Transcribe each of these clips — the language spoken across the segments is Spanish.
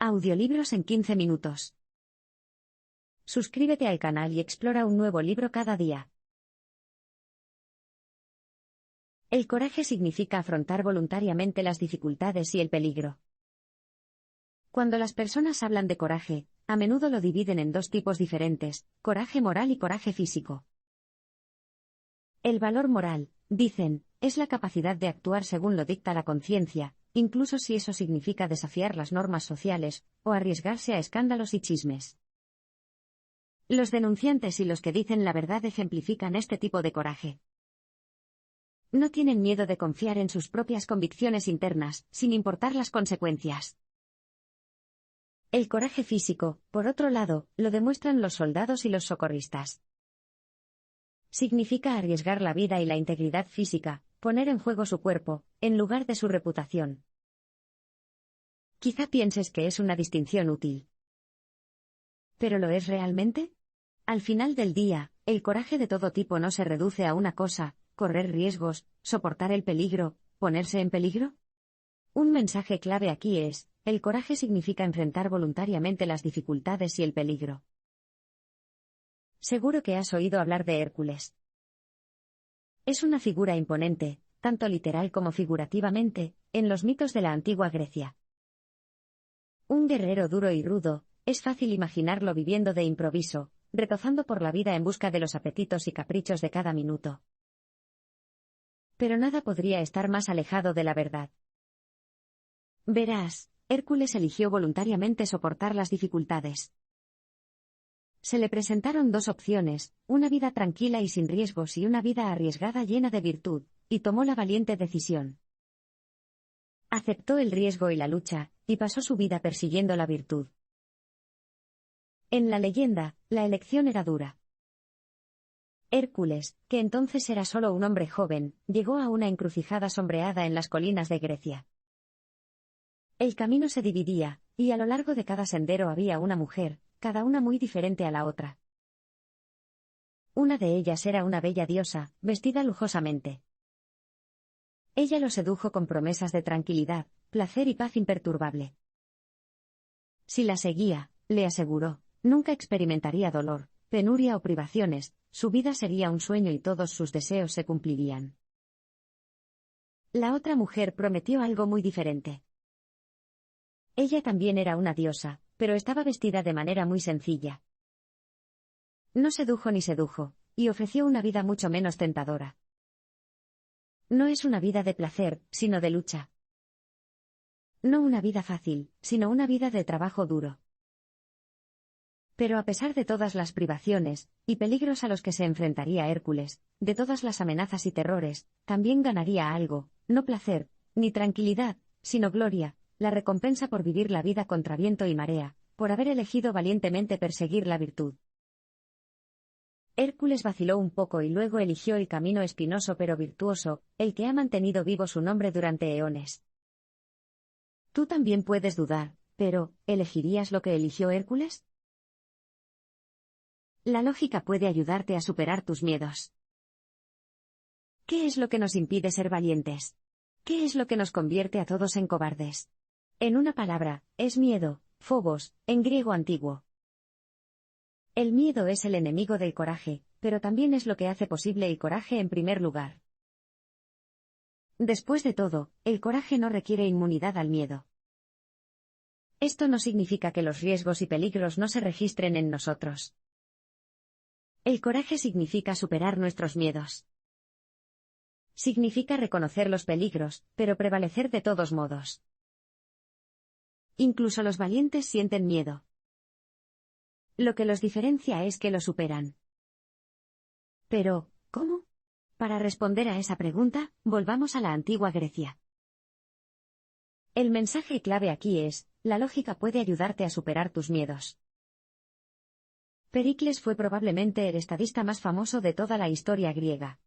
Audiolibros en 15 minutos. Suscríbete al canal y explora un nuevo libro cada día. El coraje significa afrontar voluntariamente las dificultades y el peligro. Cuando las personas hablan de coraje, a menudo lo dividen en dos tipos diferentes: coraje moral y coraje físico. El valor moral, dicen, es la capacidad de actuar según lo dicta la conciencia, incluso si eso significa desafiar las normas sociales, o arriesgarse a escándalos y chismes. Los denunciantes y los que dicen la verdad ejemplifican este tipo de coraje. No tienen miedo de confiar en sus propias convicciones internas, sin importar las consecuencias. El coraje físico, por otro lado, lo demuestran los soldados y los socorristas. Significa arriesgar la vida y la integridad física, poner en juego su cuerpo, en lugar de su reputación. Quizá pienses que es una distinción útil. ¿Pero lo es realmente? Al final del día, el coraje de todo tipo no se reduce a una cosa: correr riesgos, soportar el peligro, ponerse en peligro. Un mensaje clave aquí es: el coraje significa enfrentar voluntariamente las dificultades y el peligro. Seguro que has oído hablar de Hércules. Es una figura imponente, tanto literal como figurativamente, en los mitos de la antigua Grecia. Un guerrero duro y rudo, es fácil imaginarlo viviendo de improviso, retozando por la vida en busca de los apetitos y caprichos de cada minuto. Pero nada podría estar más alejado de la verdad. Verás, Hércules eligió voluntariamente soportar las dificultades. Se le presentaron dos opciones: una vida tranquila y sin riesgos y una vida arriesgada llena de virtud, y tomó la valiente decisión. Aceptó el riesgo y la lucha, y pasó su vida persiguiendo la virtud. En la leyenda, la elección era dura. Hércules, que entonces era solo un hombre joven, llegó a una encrucijada sombreada en las colinas de Grecia. El camino se dividía, y a lo largo de cada sendero había una mujer, cada una muy diferente a la otra. Una de ellas era una bella diosa, vestida lujosamente. Ella lo sedujo con promesas de tranquilidad, placer y paz imperturbable. Si la seguía, le aseguró, nunca experimentaría dolor, penuria o privaciones, su vida sería un sueño y todos sus deseos se cumplirían. La otra mujer prometió algo muy diferente. Ella también era una diosa, pero estaba vestida de manera muy sencilla. No sedujo ni sedujo, y ofreció una vida mucho menos tentadora. No es una vida de placer, sino de lucha. No una vida fácil, sino una vida de trabajo duro. Pero a pesar de todas las privaciones y peligros a los que se enfrentaría Hércules, de todas las amenazas y terrores, también ganaría algo: no placer, ni tranquilidad, sino gloria, la recompensa por vivir la vida contra viento y marea, por haber elegido valientemente perseguir la virtud. Hércules vaciló un poco y luego eligió el camino espinoso pero virtuoso, el que ha mantenido vivo su nombre durante eones. Tú también puedes dudar, pero ¿elegirías lo que eligió Hércules? La lógica puede ayudarte a superar tus miedos. ¿Qué es lo que nos impide ser valientes? ¿Qué es lo que nos convierte a todos en cobardes? En una palabra, es miedo, phobos, en griego antiguo. El miedo es el enemigo del coraje, pero también es lo que hace posible el coraje en primer lugar. Después de todo, el coraje no requiere inmunidad al miedo. Esto no significa que los riesgos y peligros no se registren en nosotros. El coraje significa superar nuestros miedos. Significa reconocer los peligros, pero prevalecer de todos modos. Incluso los valientes sienten miedo. Lo que los diferencia es que lo superan. Pero, ¿cómo? Para responder a esa pregunta, volvamos a la antigua Grecia. El mensaje clave aquí es: la lógica puede ayudarte a superar tus miedos. Pericles fue probablemente el estadista más famoso de toda la historia griega.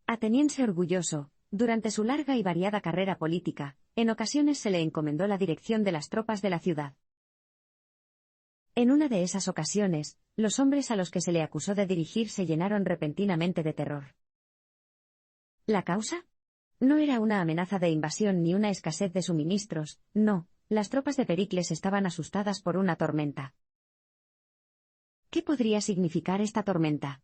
Ateniense orgulloso, durante su larga y variada carrera política, en ocasiones se le encomendó la dirección de las tropas de la ciudad. En una de esas ocasiones, los hombres a los que se le acusó de dirigir se llenaron repentinamente de terror. ¿La causa? No era una amenaza de invasión ni una escasez de suministros, no, las tropas de Pericles estaban asustadas por una tormenta. ¿Qué podría significar esta tormenta?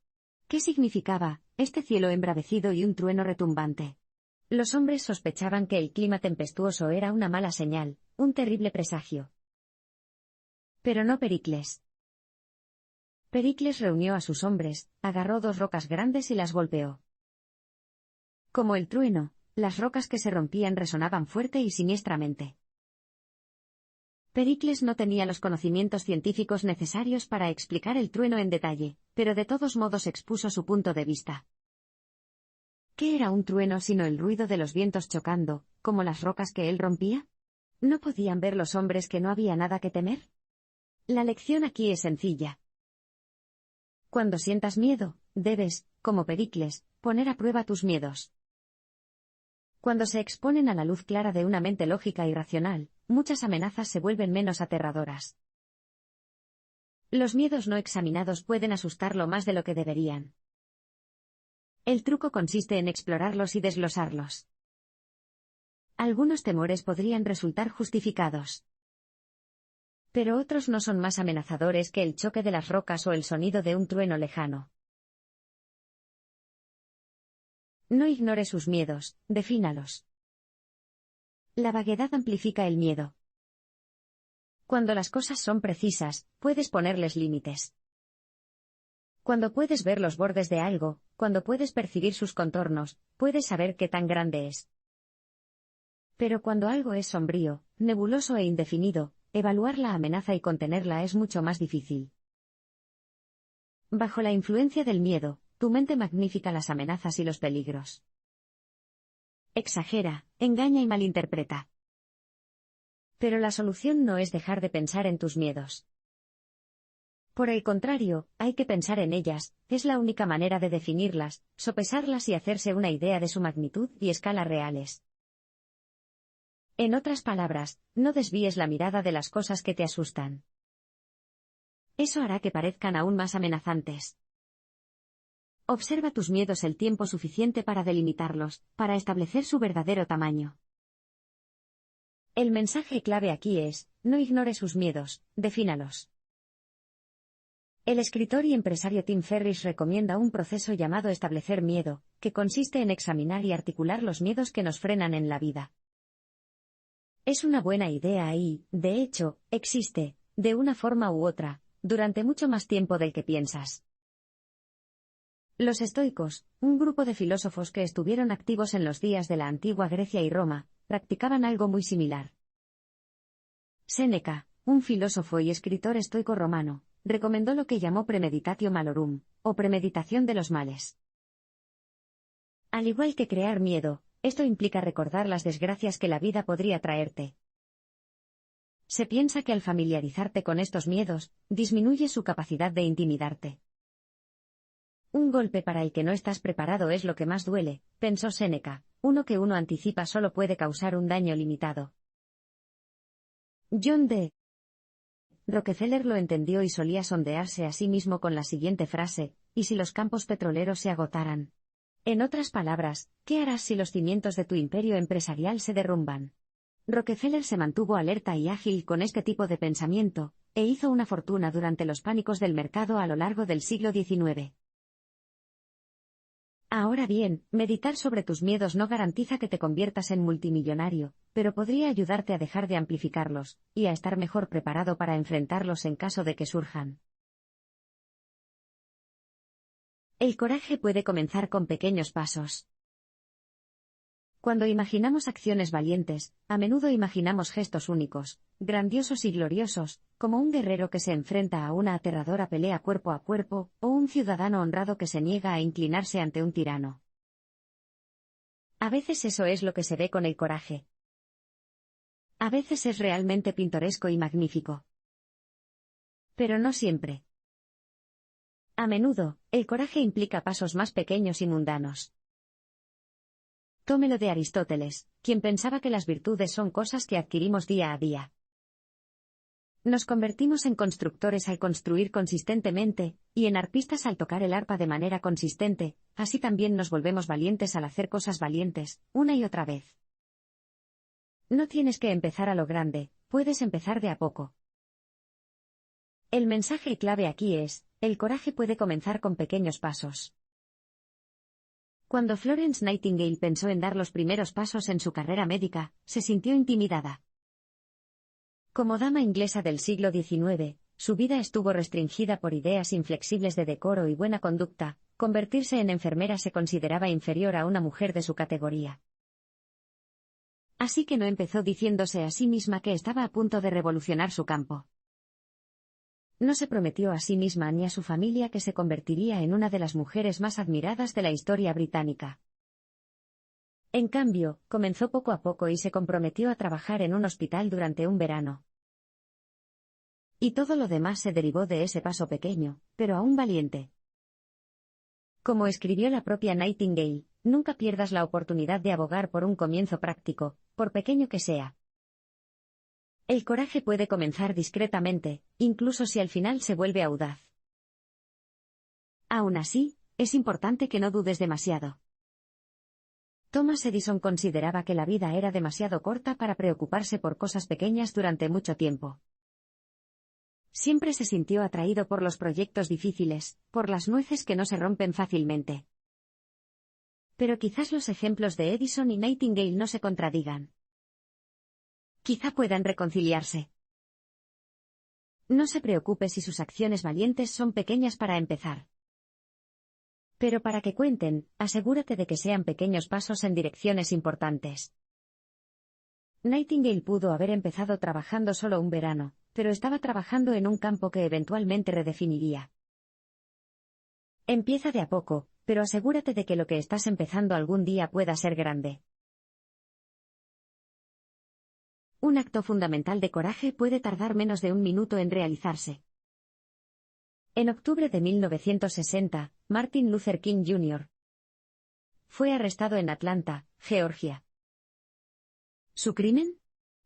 ¿Qué significaba este cielo embravecido y un trueno retumbante? Los hombres sospechaban que el clima tempestuoso era una mala señal, un terrible presagio. Pero no Pericles. Pericles reunió a sus hombres, agarró 2 rocas grandes y las golpeó. Como el trueno, las rocas que se rompían resonaban fuerte y siniestramente. Pericles no tenía los conocimientos científicos necesarios para explicar el trueno en detalle, pero de todos modos expuso su punto de vista. ¿Qué era un trueno sino el ruido de los vientos chocando, como las rocas que él rompía? ¿No podían ver los hombres que no había nada que temer? La lección aquí es sencilla. Cuando sientas miedo, debes, como Pericles, poner a prueba tus miedos. Cuando se exponen a la luz clara de una mente lógica y racional, muchas amenazas se vuelven menos aterradoras. Los miedos no examinados pueden asustarlo más de lo que deberían. El truco consiste en explorarlos y desglosarlos. Algunos temores podrían resultar justificados. Pero otros no son más amenazadores que el choque de las rocas o el sonido de un trueno lejano. No ignore sus miedos, defínalos. La vaguedad amplifica el miedo. Cuando las cosas son precisas, puedes ponerles límites. Cuando puedes ver los bordes de algo, cuando puedes percibir sus contornos, puedes saber qué tan grande es. Pero cuando algo es sombrío, nebuloso e indefinido, evaluar la amenaza y contenerla es mucho más difícil. Bajo la influencia del miedo, tu mente magnifica las amenazas y los peligros. Exagera, engaña y malinterpreta. Pero la solución no es dejar de pensar en tus miedos. Por el contrario, hay que pensar en ellas, es la única manera de definirlas, sopesarlas y hacerse una idea de su magnitud y escala reales. En otras palabras, no desvíes la mirada de las cosas que te asustan. Eso hará que parezcan aún más amenazantes. Observa tus miedos el tiempo suficiente para delimitarlos, para establecer su verdadero tamaño. El mensaje clave aquí es, no ignore sus miedos, defínalos. El escritor y empresario Tim Ferriss recomienda un proceso llamado establecer miedo, que consiste en examinar y articular los miedos que nos frenan en la vida. Es una buena idea y, de hecho, existe, de una forma u otra, durante mucho más tiempo del que piensas. Los estoicos, un grupo de filósofos que estuvieron activos en los días de la antigua Grecia y Roma, practicaban algo muy similar. Séneca, un filósofo y escritor estoico romano, recomendó lo que llamó premeditatio malorum, o premeditación de los males. Al igual que crear miedo, esto implica recordar las desgracias que la vida podría traerte. Se piensa que al familiarizarte con estos miedos, disminuye su capacidad de intimidarte. Un golpe para el que no estás preparado es lo que más duele, pensó Séneca, uno que uno anticipa solo puede causar un daño limitado. John D. Rockefeller lo entendió y solía sondearse a sí mismo con la siguiente frase, ¿y si los campos petroleros se agotaran? En otras palabras, ¿qué harás si los cimientos de tu imperio empresarial se derrumban? Rockefeller se mantuvo alerta y ágil con este tipo de pensamiento, e hizo una fortuna durante los pánicos del mercado a lo largo del siglo XIX. Ahora bien, meditar sobre tus miedos no garantiza que te conviertas en multimillonario, pero podría ayudarte a dejar de amplificarlos, y a estar mejor preparado para enfrentarlos en caso de que surjan. El coraje puede comenzar con pequeños pasos. Cuando imaginamos acciones valientes, a menudo imaginamos gestos únicos, grandiosos y gloriosos, como un guerrero que se enfrenta a una aterradora pelea cuerpo a cuerpo, o un ciudadano honrado que se niega a inclinarse ante un tirano. A veces eso es lo que se ve con el coraje. A veces es realmente pintoresco y magnífico. Pero no siempre. A menudo, el coraje implica pasos más pequeños y mundanos. Tómelo de Aristóteles, quien pensaba que las virtudes son cosas que adquirimos día a día. Nos convertimos en constructores al construir consistentemente, y en arpistas al tocar el arpa de manera consistente, así también nos volvemos valientes al hacer cosas valientes, una y otra vez. No tienes que empezar a lo grande, puedes empezar de a poco. El mensaje clave aquí es, el coraje puede comenzar con pequeños pasos. Cuando Florence Nightingale pensó en dar los primeros pasos en su carrera médica, se sintió intimidada. Como dama inglesa del siglo XIX, su vida estuvo restringida por ideas inflexibles de decoro y buena conducta. Convertirse en enfermera se consideraba inferior a una mujer de su categoría. Así que no empezó diciéndose a sí misma que estaba a punto de revolucionar su campo. No se prometió a sí misma ni a su familia que se convertiría en una de las mujeres más admiradas de la historia británica. En cambio, comenzó poco a poco y se comprometió a trabajar en un hospital durante un verano. Y todo lo demás se derivó de ese paso pequeño, pero aún valiente. Como escribió la propia Nightingale, nunca pierdas la oportunidad de abogar por un comienzo práctico, por pequeño que sea. El coraje puede comenzar discretamente, incluso si al final se vuelve audaz. Aún así, es importante que no dudes demasiado. Thomas Edison consideraba que la vida era demasiado corta para preocuparse por cosas pequeñas durante mucho tiempo. Siempre se sintió atraído por los proyectos difíciles, por las nueces que no se rompen fácilmente. Pero quizás los ejemplos de Edison y Nightingale no se contradigan. Quizá puedan reconciliarse. No se preocupe si sus acciones valientes son pequeñas para empezar. Pero para que cuenten, asegúrate de que sean pequeños pasos en direcciones importantes. Nightingale pudo haber empezado trabajando solo un verano, pero estaba trabajando en un campo que eventualmente redefiniría. Empieza de a poco, pero asegúrate de que lo que estás empezando algún día pueda ser grande. Un acto fundamental de coraje puede tardar menos de un minuto en realizarse. En octubre de 1960, Martin Luther King Jr. fue arrestado en Atlanta, Georgia. ¿Su crimen?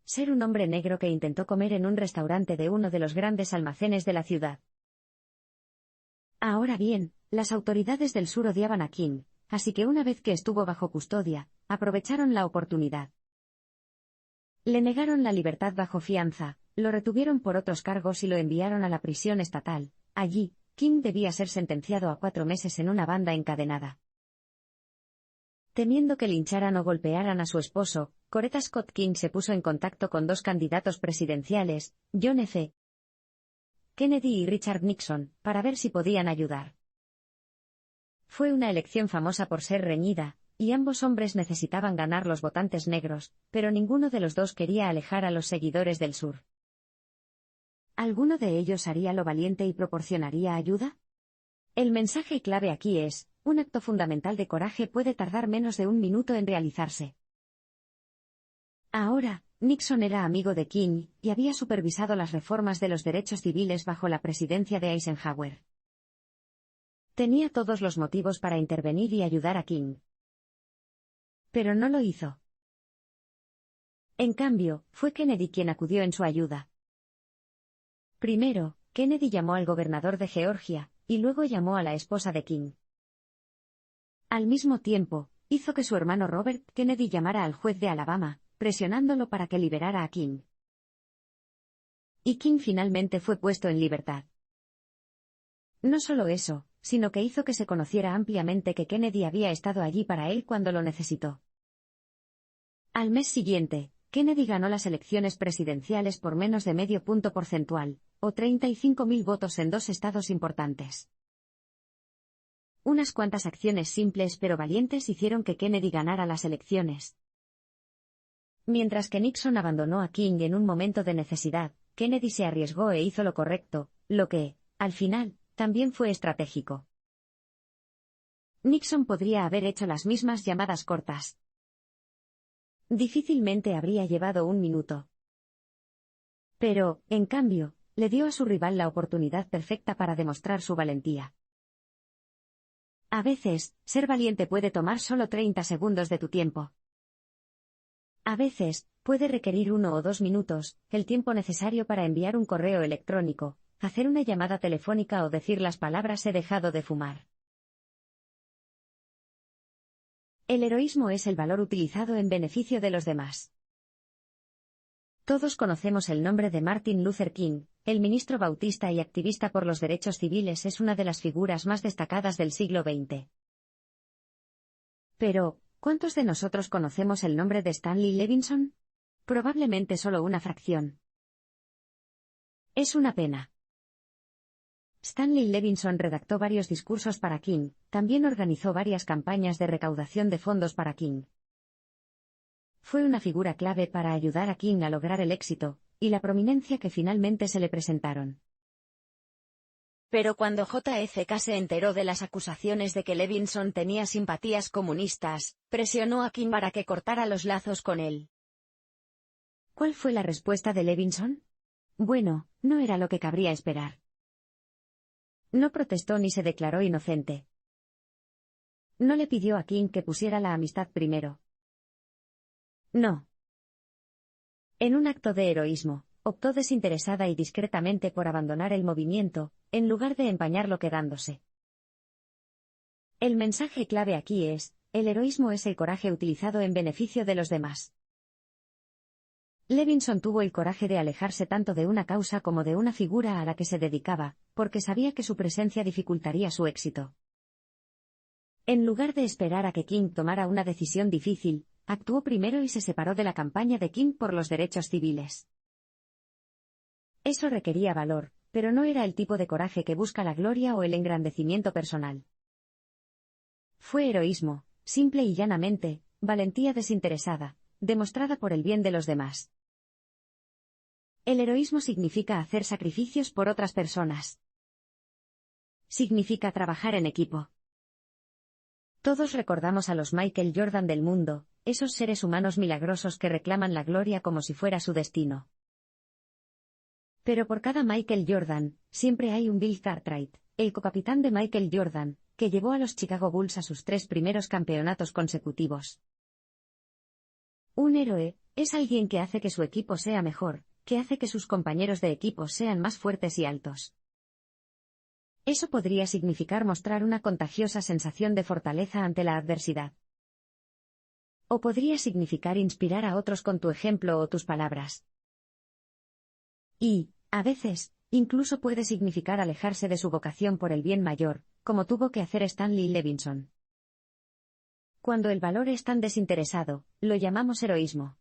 Ser un hombre negro que intentó comer en un restaurante de uno de los grandes almacenes de la ciudad. Ahora bien, las autoridades del sur odiaban a King, así que una vez que estuvo bajo custodia, aprovecharon la oportunidad. Le negaron la libertad bajo fianza, lo retuvieron por otros cargos y lo enviaron a la prisión estatal. Allí, King debía ser sentenciado a 4 meses en una banda encadenada. Temiendo que lincharan o golpearan a su esposo, Coretta Scott King se puso en contacto con 2 candidatos presidenciales, John F. Kennedy y Richard Nixon, para ver si podían ayudar. Fue una elección famosa por ser reñida, y ambos hombres necesitaban ganar los votantes negros, pero ninguno de los dos quería alejar a los seguidores del sur. ¿Alguno de ellos haría lo valiente y proporcionaría ayuda? El mensaje clave aquí es, un acto fundamental de coraje puede tardar menos de un minuto en realizarse. Ahora, Nixon era amigo de King, y había supervisado las reformas de los derechos civiles bajo la presidencia de Eisenhower. Tenía todos los motivos para intervenir y ayudar a King. Pero no lo hizo. En cambio, fue Kennedy quien acudió en su ayuda. Primero, Kennedy llamó al gobernador de Georgia, y luego llamó a la esposa de King. Al mismo tiempo, hizo que su hermano Robert Kennedy llamara al juez de Alabama, presionándolo para que liberara a King. Y King finalmente fue puesto en libertad. No solo eso, sino que hizo que se conociera ampliamente que Kennedy había estado allí para él cuando lo necesitó. Al mes siguiente, Kennedy ganó las elecciones presidenciales por menos de medio punto porcentual, o 35.000 votos en 2 estados importantes. Unas cuantas acciones simples pero valientes hicieron que Kennedy ganara las elecciones. Mientras que Nixon abandonó a King en un momento de necesidad, Kennedy se arriesgó e hizo lo correcto, lo que, al final, también fue estratégico. Nixon podría haber hecho las mismas llamadas cortas. Difícilmente habría llevado un minuto. Pero, en cambio, le dio a su rival la oportunidad perfecta para demostrar su valentía. A veces, ser valiente puede tomar solo 30 segundos de tu tiempo. A veces, puede requerir 1 o 2 minutos, el tiempo necesario para enviar un correo electrónico, hacer una llamada telefónica o decir las palabras "he dejado de fumar". El heroísmo es el valor utilizado en beneficio de los demás. Todos conocemos el nombre de Martin Luther King, el ministro bautista y activista por los derechos civiles. Es una de las figuras más destacadas del siglo XX. Pero, ¿cuántos de nosotros conocemos el nombre de Stanley Levinson? Probablemente solo una fracción. Es una pena. Stanley Levinson redactó varios discursos para King, también organizó varias campañas de recaudación de fondos para King. Fue una figura clave para ayudar a King a lograr el éxito y la prominencia que finalmente se le presentaron. Pero cuando JFK se enteró de las acusaciones de que Levinson tenía simpatías comunistas, presionó a King para que cortara los lazos con él. ¿Cuál fue la respuesta de Levinson? Bueno, no era lo que cabría esperar. No protestó ni se declaró inocente. No le pidió a King que pusiera la amistad primero. No. En un acto de heroísmo, optó desinteresada y discretamente por abandonar el movimiento, en lugar de empañarlo quedándose. El mensaje clave aquí es, el heroísmo es el coraje utilizado en beneficio de los demás. Levinson tuvo el coraje de alejarse tanto de una causa como de una figura a la que se dedicaba, porque sabía que su presencia dificultaría su éxito. En lugar de esperar a que King tomara una decisión difícil, actuó primero y se separó de la campaña de King por los derechos civiles. Eso requería valor, pero no era el tipo de coraje que busca la gloria o el engrandecimiento personal. Fue heroísmo, simple y llanamente, valentía desinteresada, demostrada por el bien de los demás. El heroísmo significa hacer sacrificios por otras personas. Significa trabajar en equipo. Todos recordamos a los Michael Jordan del mundo, esos seres humanos milagrosos que reclaman la gloria como si fuera su destino. Pero por cada Michael Jordan, siempre hay un Bill Cartwright, el cocapitán de Michael Jordan, que llevó a los Chicago Bulls a sus 3 primeros campeonatos consecutivos. Un héroe es alguien que hace que su equipo sea mejor, que hace que sus compañeros de equipo sean más fuertes y altos. Eso podría significar mostrar una contagiosa sensación de fortaleza ante la adversidad. O podría significar inspirar a otros con tu ejemplo o tus palabras. Y, a veces, incluso puede significar alejarse de su vocación por el bien mayor, como tuvo que hacer Stanley Levinson. Cuando el valor es tan desinteresado, lo llamamos heroísmo.